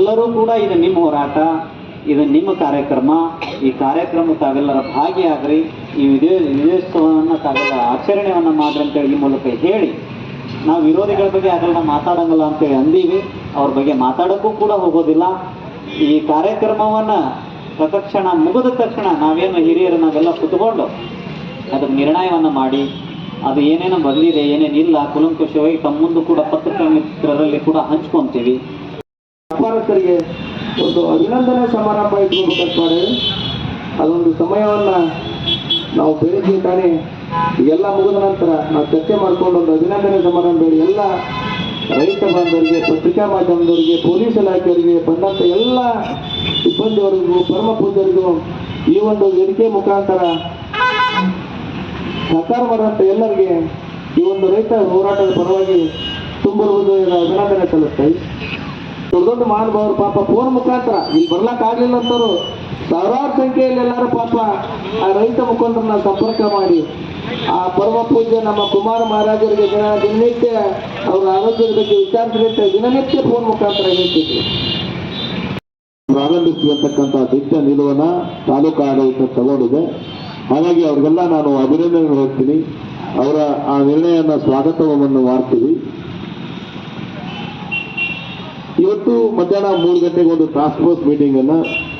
ತಾವೆಲ್ಲರೂ ಕೂಡ ಇದು ನಿಮ್ಮ ಹೋರಾಟ, ಇದು ನಿಮ್ಮ ಕಾರ್ಯಕ್ರಮ. ಈ ಕಾರ್ಯಕ್ರಮ ತಾವೆಲ್ಲರ ಭಾಗಿಯಾಗ್ರಿ, ಈ ವಿಜಯೋತ್ಸವವನ್ನು ತಾವೆಲ್ಲ ಆಚರಣೆಯನ್ನು ಮಾಡ್ರಿ ಅಂತೇಳಿ ಈ ಮೂಲಕ ಹೇಳಿ, ನಾವು ವಿರೋಧಿಗಳ ಬಗ್ಗೆ ಅದನ್ನ ಮಾತಾಡಂಗಿಲ್ಲ ಅಂತೇಳಿ ಅಂದೀವಿ. ಅವ್ರ ಬಗ್ಗೆ ಮಾತಾಡೋಕ್ಕೂ ಕೂಡ ಹೋಗೋದಿಲ್ಲ. ಈ ಕಾರ್ಯಕ್ರಮವನ್ನು ತತ್ಕ್ಷಣ ಮುಗಿದ ತಕ್ಷಣ ನಾವೇನು ಹಿರಿಯರು ನಾವೆಲ್ಲ ಕುತ್ಕೊಂಡು ಅದಕ್ಕೆ ನಿರ್ಣಯವನ್ನು ಮಾಡಿ, ಅದು ಏನೇನು ಬಂದಿದೆ ಏನೇನಿಲ್ಲ ಕುಲಂಕುಷವಾಗಿ ತಮ್ಮ ಮುಂದೆ ಕೂಡ ಪತ್ರಿಕಾ ಮಿತ್ರರಲ್ಲಿ ಕೂಡ ಹಂಚ್ಕೊತೀವಿ. ವ್ಯಾಪಾರಸ್ಥರಿಗೆ ಒಂದು ಅಭಿನಂದನೆ ಸಮಾರಂಭ ಇಟ್ಕೋಬೇಕಂತ ಮಾಡಿ ಅದೊಂದು ಸಮಯವನ್ನು ನಾವು ಬೆಳಿಗ್ಗೆ ತಾನೇ ಎಲ್ಲ ಮುಗಿದ ನಂತರ ನಾವು ಚರ್ಚೆ ಮಾಡಿಕೊಂಡು ಒಂದು ಅಭಿನಂದನೆ ಸಮಾರಂಭ ಹೇಳಿ ಎಲ್ಲ ರೈತ ಬಾಂಧವರಿಗೆ, ಪತ್ರಿಕಾ ಮಾಧ್ಯಮದವರಿಗೆ, ಪೊಲೀಸ್ ಇಲಾಖೆಯವರಿಗೆ, ಬಂದಂಥ ಎಲ್ಲ ಸಿಬ್ಬಂದಿಯವರಿಗೂ, ಪರಮ ಪೂಜ್ಯರಿಗೂ ಈ ಒಂದು ವೇದಿಕೆ ಮುಖಾಂತರ ಸಹಕಾರ ಮಾಡುವಂಥ ಎಲ್ಲರಿಗೆ ಈ ಒಂದು ರೈತ ಹೋರಾಟದ ಪರವಾಗಿ ತುಂಬ ಅಭಿನಂದನೆ ಸಲ್ಲಿಸ್ತಾ ದೊಡ್ಡ ದೊಡ್ಡ ಮಹಾನುಭಾವರು ಪಾಪ ಫೋನ್ ಮುಖಾಂತರ ಇಲ್ಲಿ ಬರ್ಲಕ್ಕಾಗಲಿಲ್ಲ ಅಂತವರು ಸಾವಿರಾರು ಸಂಖ್ಯೆಯಲ್ಲಿ ಎಲ್ಲರೂ ಪಾಪ ಆ ರೈತ ಮುಖಂಡರನ್ನ ಸಂಪರ್ಕ ಮಾಡಿ ಆ ಪರಮ ಪೂಜ್ಯ ನಮ್ಮ ಕುಮಾರ ಮಹಾರಾಜರಿಗೆ ದಿನನಿತ್ಯ ಅವರ ಆರೋಗ್ಯದ ಬಗ್ಗೆ ವಿಚಾರಿಸಲಿಕ್ಕೆ ದಿನನಿತ್ಯ ಫೋನ್ ಮುಖಾಂತರ ಹೇಳ್ತಿದ್ರು. ಪ್ರಾರಂಭಿಸುವಂತಕ್ಕಂಥ ದಿಟ್ಟ ನಿಲುವನ್ನ ತಾಲೂಕು ಆಡಳಿತ ತಗೊಂಡಿದೆ. ಹಾಗಾಗಿ ಅವ್ರಿಗೆಲ್ಲ ನಾನು ಅಭಿನಂದನೆ ಹೇಳ್ತೀನಿ. ಅವರ ಆ ನಿರ್ಣಯನ ಸ್ವಾಗತವನ್ನು ಮಾಡ್ತೀವಿ. ಇವತ್ತು ಮಧ್ಯಾಹ್ನ 3 ಗಂಟೆಗೆ ಒಂದು ಟಾಸ್ಕ್ ಫೋರ್ಸ್ ಮೀಟಿಂಗನ್ನು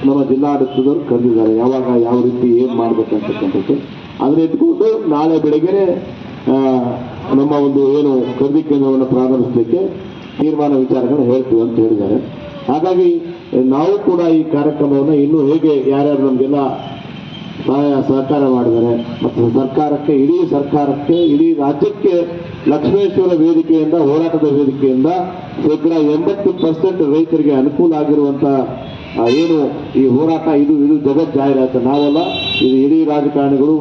ನಮ್ಮ ಜಿಲ್ಲಾಡಳಿತದವರು ಕರೆದಿದ್ದಾರೆ. ಯಾವಾಗ ಯಾವ ರೀತಿ ಏನು ಮಾಡಬೇಕಂತಕ್ಕಂಥದ್ದು ಅದನ್ನ ಇಟ್ಕೊಂಡು ನಾಳೆ ಬೆಳಗ್ಗೆ ನಮ್ಮ ಒಂದು ಏನು ಖರೀದಿ ಕೇಂದ್ರವನ್ನು ಪ್ರಾರಂಭಿಸಲಿಕ್ಕೆ ತೀರ್ಮಾನ ವಿಚಾರಗಳನ್ನು ಹೇಳ್ತೀವಿ ಅಂತ ಹೇಳಿದ್ದಾರೆ. ಹಾಗಾಗಿ ನಾವು ಕೂಡ ಈ ಕಾರ್ಯಕ್ರಮವನ್ನು ಇನ್ನೂ ಹೇಗೆ ಯಾರ್ಯಾರು ನಮಗೆಲ್ಲ ಸಹಾಯ ಸಹಕಾರ ಮಾಡಿದ್ದಾರೆ ಮತ್ತು ಸರ್ಕಾರಕ್ಕೆ, ಇಡೀ ಸರ್ಕಾರಕ್ಕೆ, ಇಡೀ ರಾಜ್ಯಕ್ಕೆ ಲಕ್ಷ್ಮೇಶ್ವರ ವೇದಿಕೆಯಿಂದ, ಹೋರಾಟದ ವೇದಿಕೆಯಿಂದ ಶೇಕಡ 80% ರೈತರಿಗೆ ಅನುಕೂಲ ಆಗಿರುವಂಥ ಏನು ಈ ಹೋರಾಟ ಇದು ಜಗತ್ ಜಾಹೀರಾತು ನಾವಲ್ಲ, ಇದು ಇಡೀ ರಾಜಕಾರಣಿಗಳು,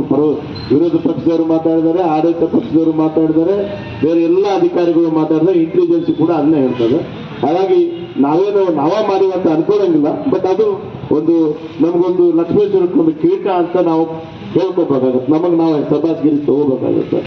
ವಿರೋಧ ಪಕ್ಷದವರು ಮಾತಾಡಿದ್ದಾರೆ, ಆಡಳಿತ ಪಕ್ಷದವರು ಮಾತಾಡಿದ್ದಾರೆ, ಬೇರೆ ಎಲ್ಲ ಅಧಿಕಾರಿಗಳು ಮಾತಾಡಿದ್ದಾರೆ, ಇಂಟೆಲಿಜೆನ್ಸ್ ಕೂಡ ಅದನ್ನೇ ಹೇಳ್ತದೆ. ಹಾಗಾಗಿ ನಾವ ಮಾಡುವಂತ ಅನ್ಕೊಳ್ಳಂಗಿಲ್ಲ. ಬಟ್ ಅದು ಒಂದು ನಮಗೊಂದು ಲಕ್ಷ್ಮೇಶ್ವರಕ್ಕೊಂದು ಕಿರೀಟ ಅಂತ ನಾವು ಹೇಳ್ಕೋಬೇಕಾಗತ್ತೆ. ನಮಗೆ ನಾವು ಸಭಾಸ್ಗಿರಿ ತಗೋಬೇಕಾಗುತ್ತೆ.